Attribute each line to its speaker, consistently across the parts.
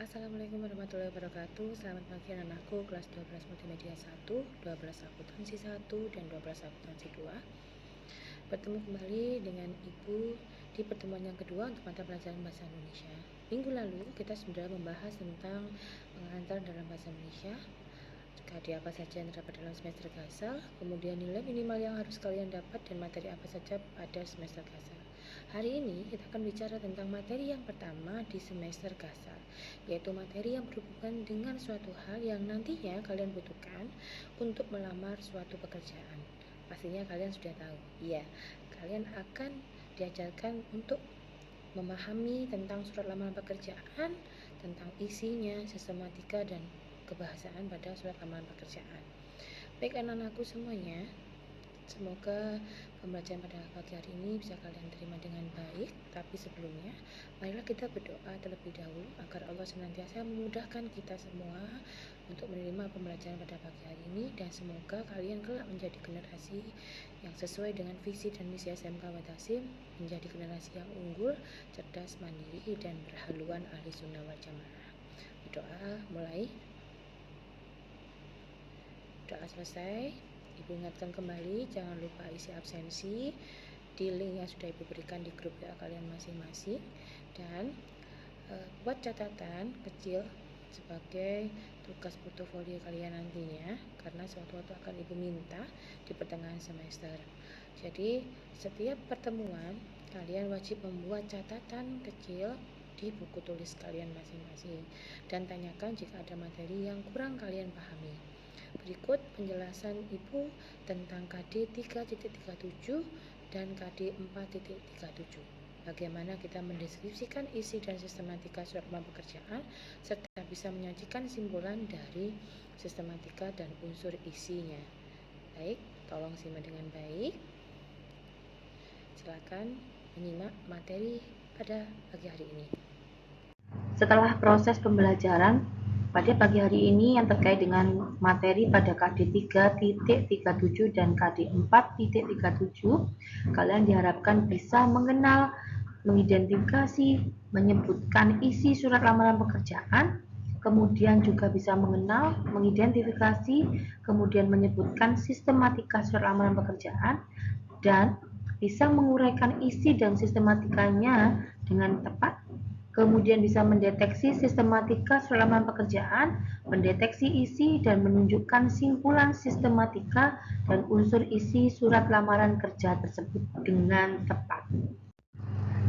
Speaker 1: Assalamualaikum warahmatullahi wabarakatuh. Selamat pagi anak-anakku kelas 12 Multimedia 1, 12 Akuntansi 1, dan 12 Akuntansi 2. Bertemu kembali dengan Ibu di pertemuan yang kedua untuk mata pelajaran Bahasa Indonesia. Minggu lalu kita sudah membahas tentang pengantar dalam Bahasa Indonesia, KD apa saja yang terdapat dalam semester Gasal, kemudian nilai minimal yang harus kalian dapat, dan materi apa saja pada semester Gasal. Hari ini kita akan bicara tentang materi yang pertama di semester Gasal, yaitu materi yang berhubungan dengan suatu hal yang nantinya kalian butuhkan untuk melamar suatu pekerjaan. Pastinya kalian sudah tahu, ya, kalian akan diajarkan untuk memahami tentang surat lamaran pekerjaan, tentang isinya, sistematika, dan kebahasaan pada surat lamaran pekerjaan. Baik anak-anakku semuanya, semoga pembelajaran pada pagi hari ini bisa kalian terima dengan baik. Tapi sebelumnya, marilah kita berdoa terlebih dahulu agar Allah senantiasa memudahkan kita semua untuk menerima pembelajaran pada pagi hari ini, dan semoga kalian kelak menjadi generasi yang sesuai dengan visi dan misi SMK Watasim, menjadi generasi yang unggul, cerdas, mandiri, dan berhaluan ahli sunnah wal jamaah. Berdoa mulai. Doa selesai, Ibu ingatkan kembali, jangan lupa isi absensi di link yang sudah Ibu berikan di grup WA kalian masing-masing, dan buat catatan kecil sebagai tugas portofolio kalian nantinya, karena suatu-waktu akan Ibu minta di pertengahan semester. Jadi setiap pertemuan kalian wajib membuat catatan kecil di buku tulis kalian masing-masing, dan tanyakan jika ada materi yang kurang kalian pahami. Berikut penjelasan Ibu tentang KD 3.37 dan KD 4.37. Bagaimana kita mendeskripsikan isi dan sistematika surat lamaran pekerjaan, serta bisa menyajikan simpulan dari sistematika dan unsur isinya. Baik, tolong simak dengan baik. Silakan menyimak materi pada pagi hari ini.
Speaker 2: Setelah proses pembelajaran pada pagi hari ini yang terkait dengan materi pada KD 3.37 dan KD 4.37, kalian diharapkan bisa mengenal, mengidentifikasi, menyebutkan isi surat lamaran pekerjaan, kemudian juga bisa mengenal, mengidentifikasi, kemudian menyebutkan sistematika surat lamaran pekerjaan, dan bisa menguraikan isi dan sistematikanya dengan tepat. Kemudian bisa mendeteksi sistematika surat lamaran pekerjaan, mendeteksi isi, dan menunjukkan simpulan sistematika dan unsur isi surat lamaran kerja tersebut dengan tepat.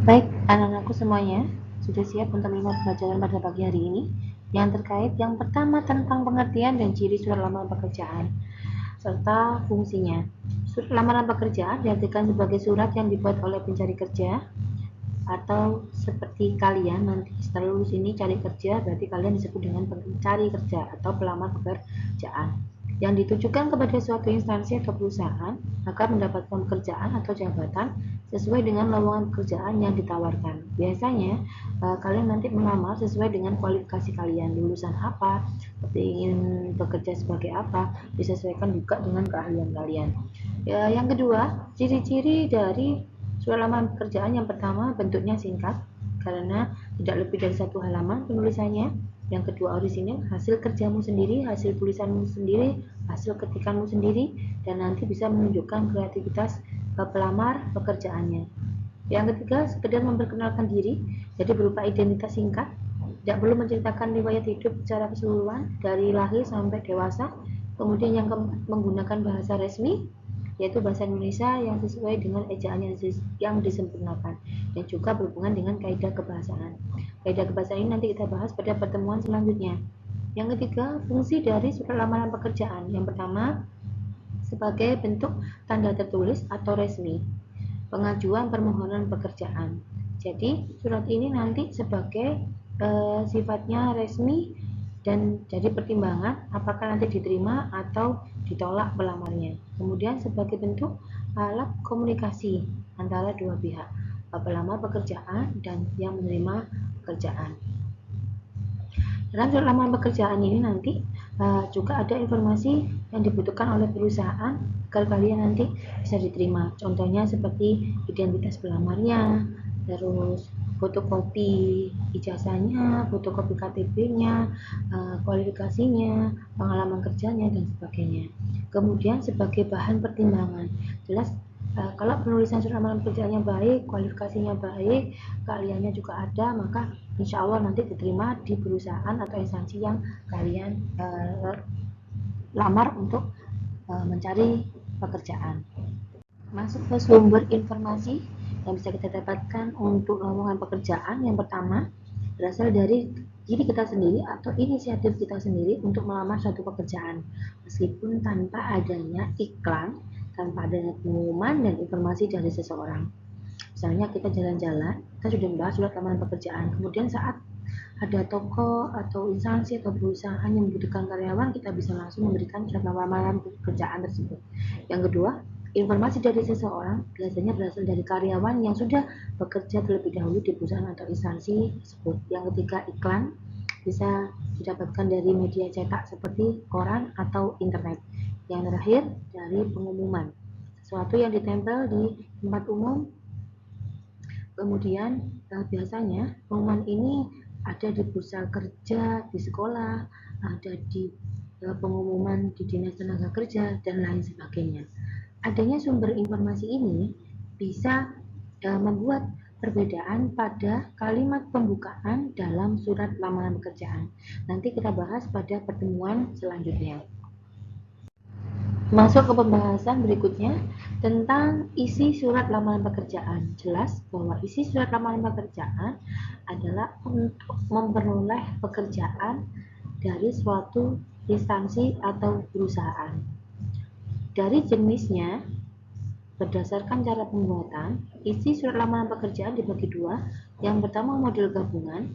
Speaker 2: Baik, anak-anakku semuanya, sudah siap untuk menerima pembelajaran pada pagi hari ini? Yang terkait yang pertama tentang pengertian dan ciri surat lamaran pekerjaan serta fungsinya. Surat lamaran pekerjaan diartikan sebagai surat yang dibuat oleh pencari kerja, atau seperti kalian nanti setelah lulus ini cari kerja, berarti kalian disebut dengan pencari kerja atau pelamar pekerjaan, yang ditujukan kepada suatu instansi atau perusahaan agar mendapatkan pekerjaan atau jabatan sesuai dengan lowongan pekerjaan yang ditawarkan. Biasanya kalian nanti melamar sesuai dengan kualifikasi kalian, lulusan apa, ingin bekerja sebagai apa, disesuaikan juga dengan keahlian kalian. Yang kedua, ciri-ciri dari surat lamaran pekerjaan. Yang pertama, bentuknya singkat karena tidak lebih dari 1 halaman penulisannya. Yang kedua, orisinil, hasil kerjamu sendiri, hasil tulisanmu sendiri, hasil ketikanmu sendiri, dan nanti bisa menunjukkan kreativitas pelamar pekerjaannya. Yang ketiga, sekedar memperkenalkan diri, jadi berupa identitas singkat, tidak perlu menceritakan riwayat hidup secara keseluruhan dari lahir sampai dewasa. Kemudian yang keempat, menggunakan bahasa resmi, yaitu bahasa Indonesia yang sesuai dengan ejaan yang disempurnakan, dan juga berhubungan dengan kaidah kebahasaan. Kaidah kebahasaan ini nanti kita bahas pada pertemuan selanjutnya. Yang ketiga, fungsi dari surat lamaran pekerjaan. Yang pertama, sebagai bentuk tanda tertulis atau resmi pengajuan permohonan pekerjaan. Jadi surat ini nanti sebagai sifatnya resmi dan jadi pertimbangan apakah nanti diterima atau ditolak pelamarnya. Kemudian sebagai bentuk alat komunikasi antara dua pihak, pelamar pekerjaan dan yang menerima pekerjaan. Dalam surat lamaran pekerjaan ini nanti juga ada informasi yang dibutuhkan oleh perusahaan agar kalian nanti bisa diterima. Contohnya seperti identitas pelamarnya, terus fotokopi ijazahnya, fotokopi KTP-nya, kualifikasinya, pengalaman kerjanya, dan sebagainya. Kemudian sebagai bahan pertimbangan, jelas kalau penulisan surat lamaran pekerjaannya baik, kualifikasinya baik, keahliannya juga ada, maka insya Allah nanti diterima di perusahaan atau instansi yang kalian lamar untuk mencari pekerjaan. Masuk ke sumber informasi yang bisa kita dapatkan untuk lowongan pekerjaan. Yang pertama berasal dari diri kita sendiri atau inisiatif kita sendiri untuk melamar suatu pekerjaan, meskipun tanpa adanya iklan, tanpa adanya pengumuman dan informasi dari seseorang. Misalnya kita jalan-jalan, kita sudah membahas surat lamaran pekerjaan, kemudian saat ada toko atau instansi atau perusahaan yang membutuhkan karyawan, kita bisa langsung memberikan surat lamaran pekerjaan tersebut. Yang kedua, informasi dari seseorang biasanya berasal dari karyawan yang sudah bekerja terlebih dahulu di perusahaan atau instansi tersebut. Yang ketiga, iklan bisa didapatkan dari media cetak seperti koran atau internet. Yang terakhir, dari pengumuman, sesuatu yang ditempel di tempat umum. Kemudian biasanya pengumuman ini ada di bursa kerja, di sekolah, ada di pengumuman di dinas tenaga kerja, dan lain sebagainya. Adanya sumber informasi ini bisa membuat perbedaan pada kalimat pembukaan dalam surat lamaran pekerjaan. Nanti kita bahas pada pertemuan selanjutnya. Masuk ke pembahasan berikutnya tentang isi surat lamaran pekerjaan. Jelas bahwa isi surat lamaran pekerjaan adalah untuk memperoleh pekerjaan dari suatu instansi atau perusahaan. Dari jenisnya, berdasarkan cara pembuatan, isi surat lamaran pekerjaan dibagi dua. Yang pertama, model gabungan.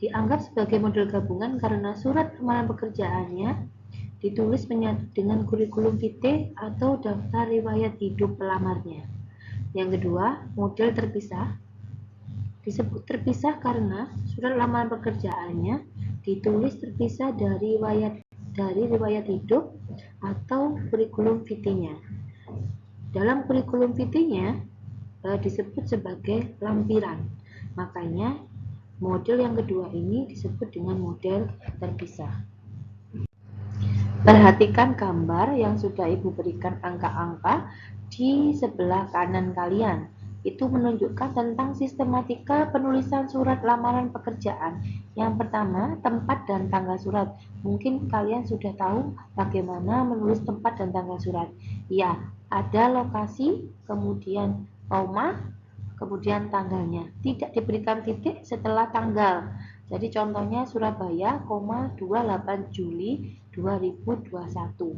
Speaker 2: Dianggap sebagai model gabungan karena surat lamaran pekerjaannya ditulis dengan kurikulum vitae atau daftar riwayat hidup pelamarnya. Yang kedua, model terpisah. Disebut terpisah karena surat lamaran pekerjaannya ditulis terpisah dari riwayat hidup atau kurikulum vitae-nya. Dalam kurikulum vitae-nya disebut sebagai lampiran. Makanya model yang kedua ini disebut dengan model terpisah. Perhatikan gambar yang sudah Ibu berikan angka-angka di sebelah kanan kalian. Itu menunjukkan tentang sistematika penulisan surat lamaran pekerjaan. Yang pertama, tempat dan tanggal surat. Mungkin kalian sudah tahu bagaimana menulis tempat dan tanggal surat. Ya, ada lokasi, kemudian koma, kemudian tanggalnya. Tidak diberikan titik setelah tanggal. Jadi contohnya Surabaya, 28 Juli 2021.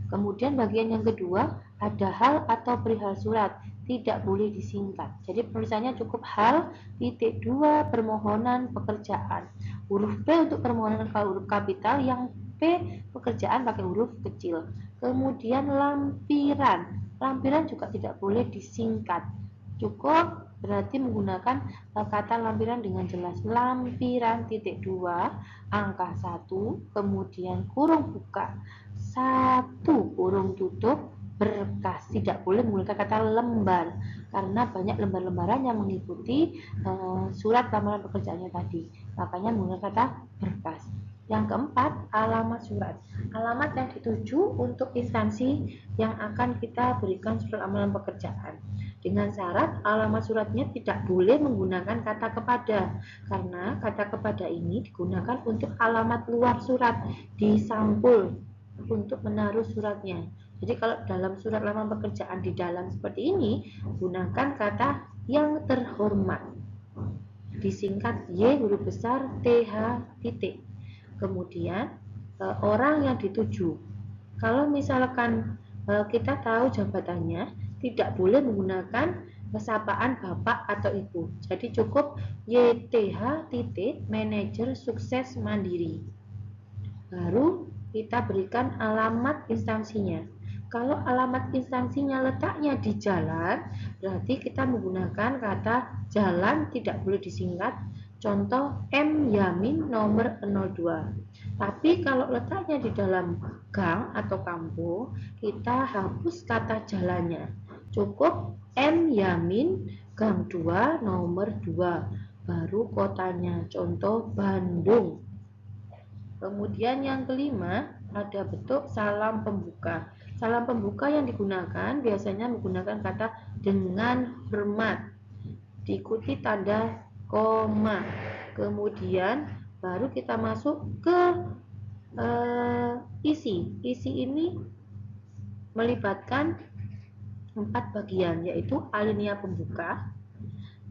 Speaker 2: Kemudian bagian yang kedua, ada hal atau perihal surat, tidak boleh disingkat. Jadi penulisannya cukup hal, titik 2, permohonan pekerjaan. Huruf P untuk permohonan huruf kapital, yang P pekerjaan pakai huruf kecil. Kemudian lampiran. Lampiran juga tidak boleh disingkat. Cukup berarti menggunakan kata lampiran dengan jelas. Lampiran titik 2, angka 1, kemudian kurung buka 1, kurung tutup, berkas. Tidak boleh menggunakan kata lembar karena banyak lembar-lembaran yang mengikuti surat lamaran pekerjaannya tadi. Makanya menggunakan kata berkas. Yang keempat, alamat surat. Alamat yang dituju untuk instansi yang akan kita berikan surat lamaran pekerjaan. Dengan syarat alamat suratnya tidak boleh menggunakan kata kepada, karena kata kepada ini digunakan untuk alamat luar surat di sampul untuk menaruh suratnya. Jadi kalau dalam surat lamaran pekerjaan di dalam seperti ini, gunakan kata yang terhormat. Disingkat Y huruf besar TH titik. Kemudian orang yang dituju. Kalau misalkan kita tahu jabatannya, tidak boleh menggunakan sapaan Bapak atau Ibu. Jadi cukup YTH titik manajer sukses mandiri. Baru kita berikan alamat instansinya. Kalau alamat instansinya letaknya di jalan, berarti kita menggunakan kata jalan, tidak boleh disingkat. Contoh M Yamin nomor 02. Tapi kalau letaknya di dalam gang atau kampung, kita hapus kata jalannya. Cukup M Yamin gang 2 nomor 2. baru kotanya, contoh Bandung. Kemudian yang kelima, ada bentuk salam pembuka. Salam pembuka yang digunakan biasanya menggunakan kata dengan hormat, diikuti tanda koma. Kemudian baru kita masuk ke isi. Isi ini melibatkan 4 bagian, yaitu alinea pembuka,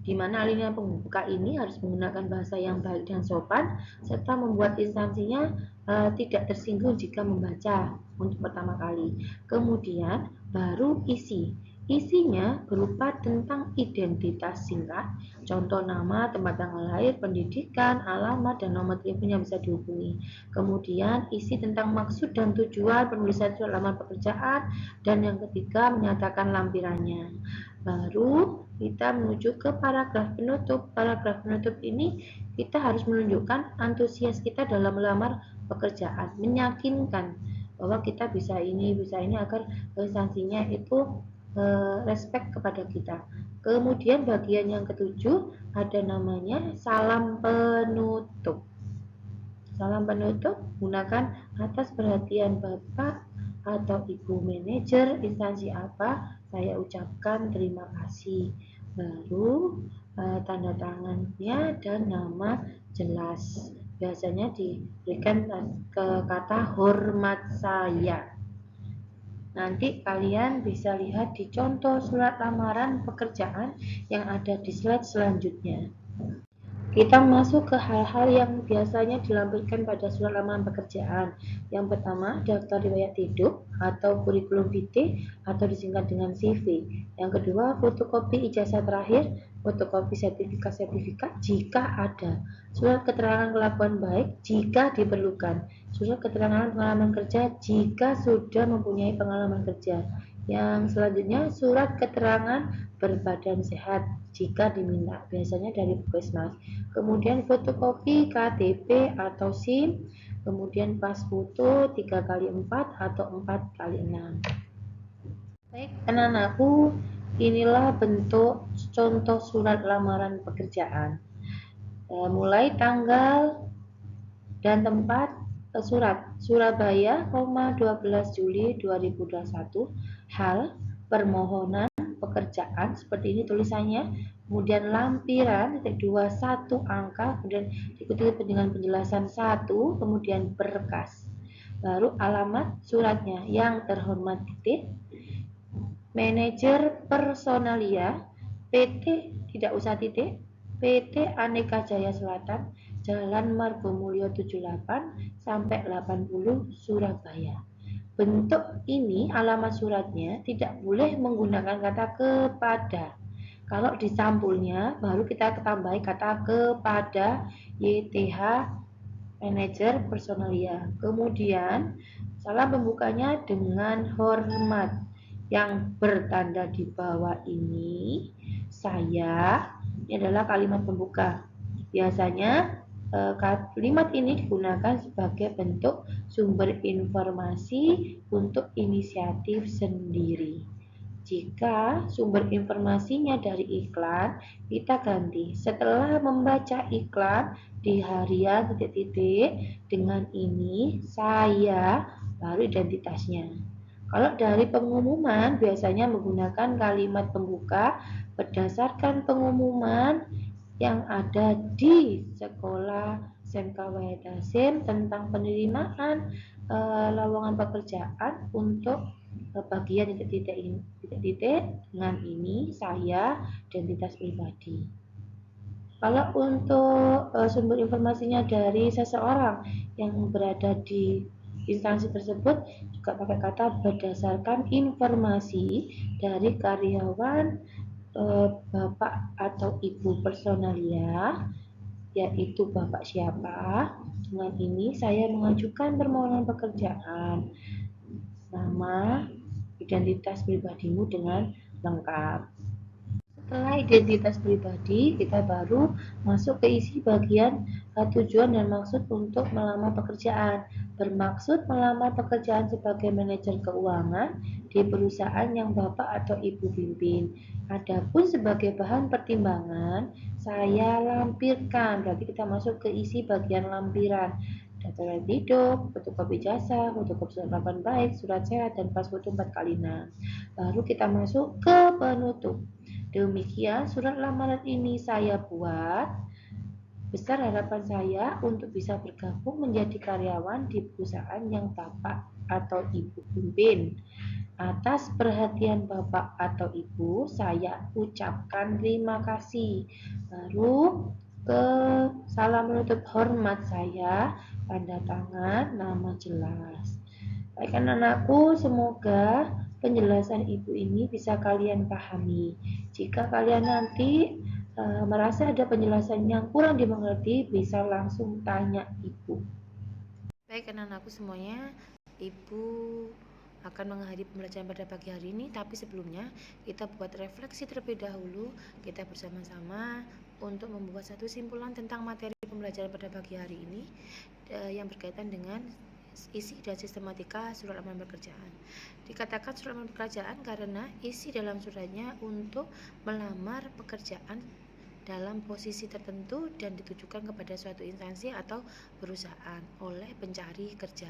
Speaker 2: di mana alinea pembuka ini harus menggunakan bahasa yang baik dan sopan, serta membuat instansinya tidak tersinggung jika membaca untuk pertama kali. Kemudian baru isi. Isinya berupa tentang identitas singkat, contoh nama, tempat tanggal lahir, pendidikan, alamat, dan nomor telepon yang bisa dihubungi. Kemudian isi tentang maksud dan tujuan penulisan surat lamaran pekerjaan, dan yang ketiga menyatakan lampirannya. Baru kita menuju ke paragraf penutup. Paragraf penutup ini kita harus menunjukkan antusias kita dalam melamar pekerjaan, meyakinkan bahwa kita bisa ini agar instansinya itu respect kepada kita. Kemudian bagian yang ketujuh ada namanya salam penutup. Salam penutup gunakan atas perhatian Bapak atau Ibu manajer instansi apa, saya ucapkan terima kasih. Baru tanda tangannya dan nama jelas. Biasanya diberikan ke kata hormat saya. Nanti kalian bisa lihat di contoh surat lamaran pekerjaan yang ada di slide selanjutnya. Kita masuk ke hal-hal yang biasanya dilampirkan pada surat lamaran pekerjaan. Yang pertama, daftar riwayat hidup atau kurikulum vitae atau disingkat dengan CV. Yang kedua, fotokopi ijazah terakhir, fotokopi sertifikat jika ada, surat keterangan kelakuan baik jika diperlukan, surat keterangan pengalaman kerja jika sudah mempunyai pengalaman kerja. Yang selanjutnya, surat keterangan berbadan sehat jika diminta, biasanya dari Puskesmas. Kemudian fotokopi KTP atau SIM, kemudian pas foto 3x4 atau 4x6. Baik, anak-anakku, inilah bentuk contoh surat lamaran pekerjaan. Mulai tanggal dan tempat surat Surabaya, 12 Juli 2021. Hal permohonan pekerjaan seperti ini tulisannya, kemudian lampiran 21 angka, kemudian diikuti dengan penjelasan 1, kemudian berkas, baru alamat suratnya, yang terhormat titik, manajer personalia, PT tidak usah titik, PT Aneka Jaya Selatan, Jalan Margomulyo 78 sampai 80 Surabaya. Bentuk ini alamat suratnya tidak boleh menggunakan kata kepada. Kalau di sampulnya baru kita tambahi kata kepada YTH manajer personalia. Kemudian salam pembukanya dengan hormat. Yang bertanda di bawah ini saya, ini adalah kalimat pembuka. Biasanya kalimat ini digunakan sebagai bentuk sumber informasi untuk inisiatif sendiri. Jika sumber informasinya dari iklan, kita ganti. Setelah membaca iklan di harian titik-titik dengan ini, saya, baru identitasnya. Kalau dari pengumuman, biasanya menggunakan kalimat pembuka berdasarkan pengumuman yang ada di sekolah SMK Wahid Hasim tentang penerimaan lowongan pekerjaan untuk bagian titik-titik dengan ini, saya, identitas pribadi. Kalau untuk sumber informasinya dari seseorang yang berada di instansi tersebut, juga pakai kata berdasarkan informasi dari karyawan bapak atau ibu personalia, yaitu bapak siapa. Dengan ini saya mengajukan permohonan pekerjaan, nama, identitas pribadimu dengan lengkap. Setelah identitas pribadi, kita baru masuk ke isi bagian tujuan dan maksud untuk melamar pekerjaan. Bermaksud melamar pekerjaan sebagai manajer keuangan di perusahaan yang Bapak atau Ibu pimpin. Adapun sebagai bahan pertimbangan, saya lampirkan. Berarti kita masuk ke isi bagian lampiran. Data riwayat hidup, fotokopi jasa, fotokopi surat laporan baik, surat sehat, dan pas foto 4x6. Baru kita masuk ke penutup. Demikian surat lamaran ini saya buat. Besar harapan saya untuk bisa bergabung menjadi karyawan di perusahaan yang Bapak atau Ibu pimpin. Atas perhatian Bapak atau Ibu, saya ucapkan terima kasih. Baru ke salam menutup hormat saya, tanda tangan, nama jelas. Baik anak-anakku, semoga penjelasan Ibu ini bisa kalian pahami. Jika kalian nanti merasa ada penjelasan yang kurang dimengerti, bisa langsung tanya Ibu.
Speaker 1: Baik anak-anakku semuanya, Ibu akan mengakhiri pembelajaran pada pagi hari ini, tapi sebelumnya kita buat refleksi terlebih dahulu. Kita bersama-sama untuk membuat satu simpulan tentang materi pembelajaran pada pagi hari ini yang berkaitan dengan isi dan sistematika surat lamaran pekerjaan. Dikatakan surat lamaran pekerjaan karena isi dalam suratnya untuk melamar pekerjaan dalam posisi tertentu dan ditujukan kepada suatu instansi atau perusahaan oleh pencari kerja.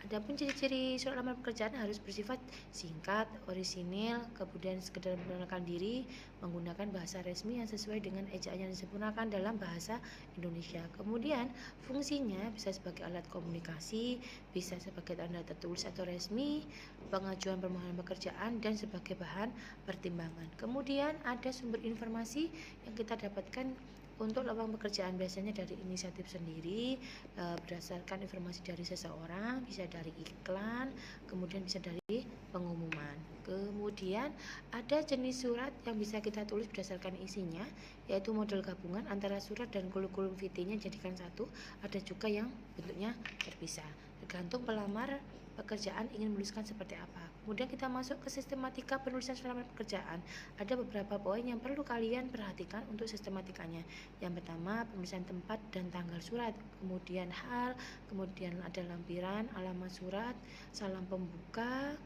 Speaker 1: Adapun ciri-ciri surat lamaran pekerjaan harus bersifat singkat, orisinil, kemudian sekedar memperkenalkan diri, menggunakan bahasa resmi yang sesuai dengan ejaan yang disempurnakan dalam bahasa Indonesia. Kemudian fungsinya bisa sebagai alat komunikasi, bisa sebagai tanda tertulis atau resmi, pengajuan permohonan pekerjaan, dan sebagai bahan pertimbangan. Kemudian ada sumber informasi yang kita dapatkan untuk lowongan pekerjaan, biasanya dari inisiatif sendiri, berdasarkan informasi dari seseorang, bisa dari iklan, kemudian bisa dari pengumuman. Kemudian ada jenis surat yang bisa kita tulis berdasarkan isinya, yaitu model gabungan antara surat dan kurikulum vitae-nya jadikan satu. Ada juga yang bentuknya terpisah, tergantung pelamar pekerjaan ingin menuliskan seperti apa. Kemudian kita masuk ke sistematika penulisan surat lamaran pekerjaan. Ada beberapa poin yang perlu kalian perhatikan untuk sistematikanya. Yang pertama, penulisan tempat dan tanggal surat, kemudian hal, kemudian ada lampiran, alamat surat, salam pembuka,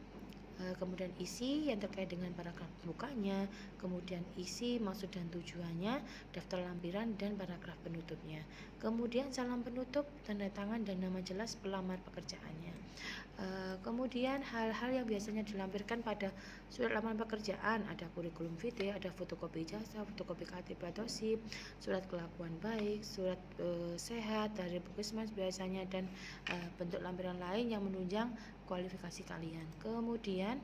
Speaker 1: kemudian isi yang terkait dengan paragraf pembukanya, kemudian isi, maksud dan tujuannya, daftar lampiran, dan paragraf penutupnya. Kemudian salam penutup, tanda tangan, dan nama jelas pelamar pekerjaannya. Kemudian hal-hal yang biasanya dilampirkan pada surat lamaran pekerjaan, ada kurikulum vitae, ada fotokopi jasa, fotokopi KTP atau SIM, surat kelakuan baik, surat sehat dari puskesmas biasanya, dan bentuk lampiran lain yang menunjang kualifikasi kalian. Kemudian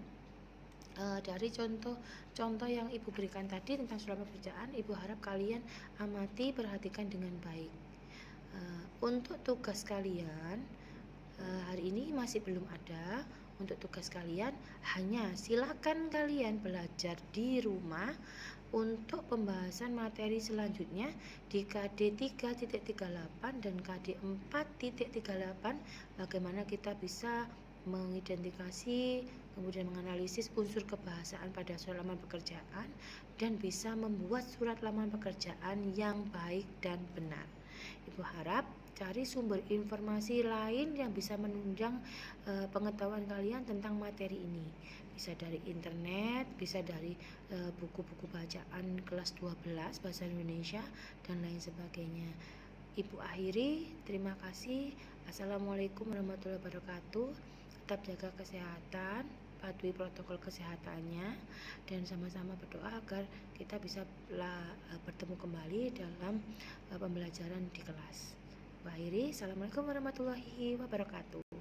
Speaker 1: dari contoh yang Ibu berikan tadi tentang surat pekerjaan, Ibu harap kalian amati, perhatikan dengan baik. Untuk tugas kalian hari ini masih belum ada. Untuk tugas kalian hanya silakan kalian belajar di rumah. Untuk pembahasan materi selanjutnya di KD 3.38 dan KD 4.38, bagaimana kita bisa mengidentifikasi, kemudian menganalisis unsur kebahasaan pada surat lamaran pekerjaan, dan bisa membuat surat lamaran pekerjaan yang baik dan benar. Ibu harap cari sumber informasi lain yang bisa menunjang pengetahuan kalian tentang materi ini. Bisa dari internet, bisa dari buku-buku bacaan kelas 12 bahasa Indonesia, dan lain sebagainya. Ibu akhiri, terima kasih. Assalamualaikum warahmatullahi wabarakatuh. Tetap jaga kesehatan, patuhi protokol kesehatannya, dan sama-sama berdoa agar kita bisa bertemu kembali dalam pembelajaran di kelas. Akhiri, assalamualaikum warahmatullahi wabarakatuh.